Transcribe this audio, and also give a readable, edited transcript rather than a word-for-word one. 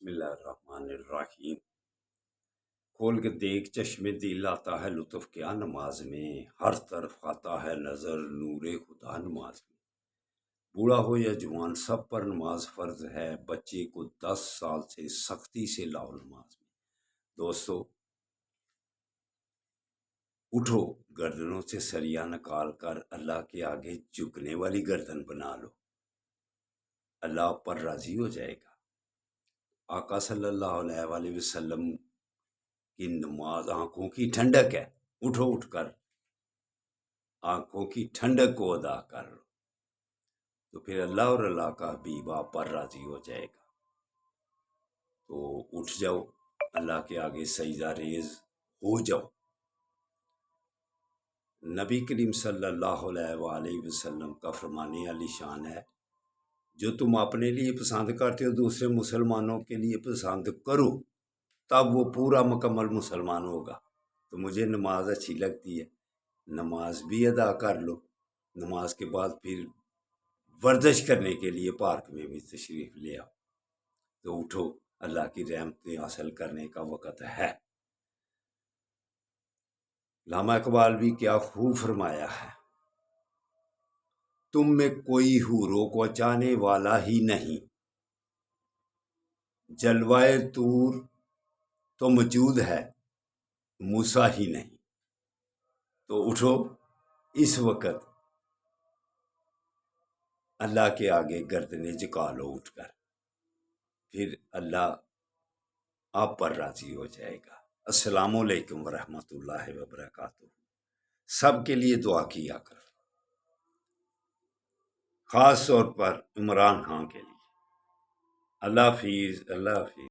اللہ الرحمن الرحیم۔ کھول کے دیکھ چشمے دل آتا ہے لطف کیا نماز میں، ہر طرف آتا ہے نظر نور خدا نماز میں۔ بوڑھا ہو یا جوان سب پر نماز فرض ہے، بچے کو 10 سال سے سختی سے لاؤ نماز میں۔ دوستو اٹھو، گردنوں سے سریا نکال کر اللہ کے آگے جھکنے والی گردن بنا لو، اللہ پر راضی ہو جائے گا۔ آقا صلی اللہ علیہ وآلہ وسلم کی نماز آنکھوں کی ٹھنڈک ہے۔ اٹھو، اٹھ کر آنکھوں کی ٹھنڈک کو ادا کر لو، تو پھر اللہ اور اللہ کا حبیب آپ پر راضی ہو جائے گا۔ تو اٹھ جاؤ، اللہ کے آگے سجدہ ریز ہو جاؤ۔ نبی کریم صلی اللہ علیہ وآلہ وسلم کا فرمان عالی شان ہے، جو تم اپنے لیے پسند کرتے ہو دوسرے مسلمانوں کے لیے پسند کرو، تب وہ پورا مکمل مسلمان ہوگا۔ تو مجھے نماز اچھی لگتی ہے، نماز بھی ادا کر لو، نماز کے بعد پھر ورزش کرنے کے لیے پارک میں بھی تشریف لے آؤ۔ تو اٹھو، اللہ کی رحمتیں حاصل کرنے کا وقت ہے۔ علامہ اقبال بھی کیا خوب فرمایا ہے، تم میں کوئی حوروں کو چاہنے والا ہی نہیں، جلوائے طور تو موجود ہے موسیٰ ہی نہیں۔ تو اٹھو اس وقت، اللہ کے آگے گردنیں جھکا لو اٹھ کر، پھر اللہ آپ پر راضی ہو جائے گا۔ السلام علیکم ورحمۃ اللہ وبرکاتہ۔ سب کے لیے دعا کیا کر، خاص طور پر عمران خان کے لیے۔ اللہ حافظ، اللہ حافظ۔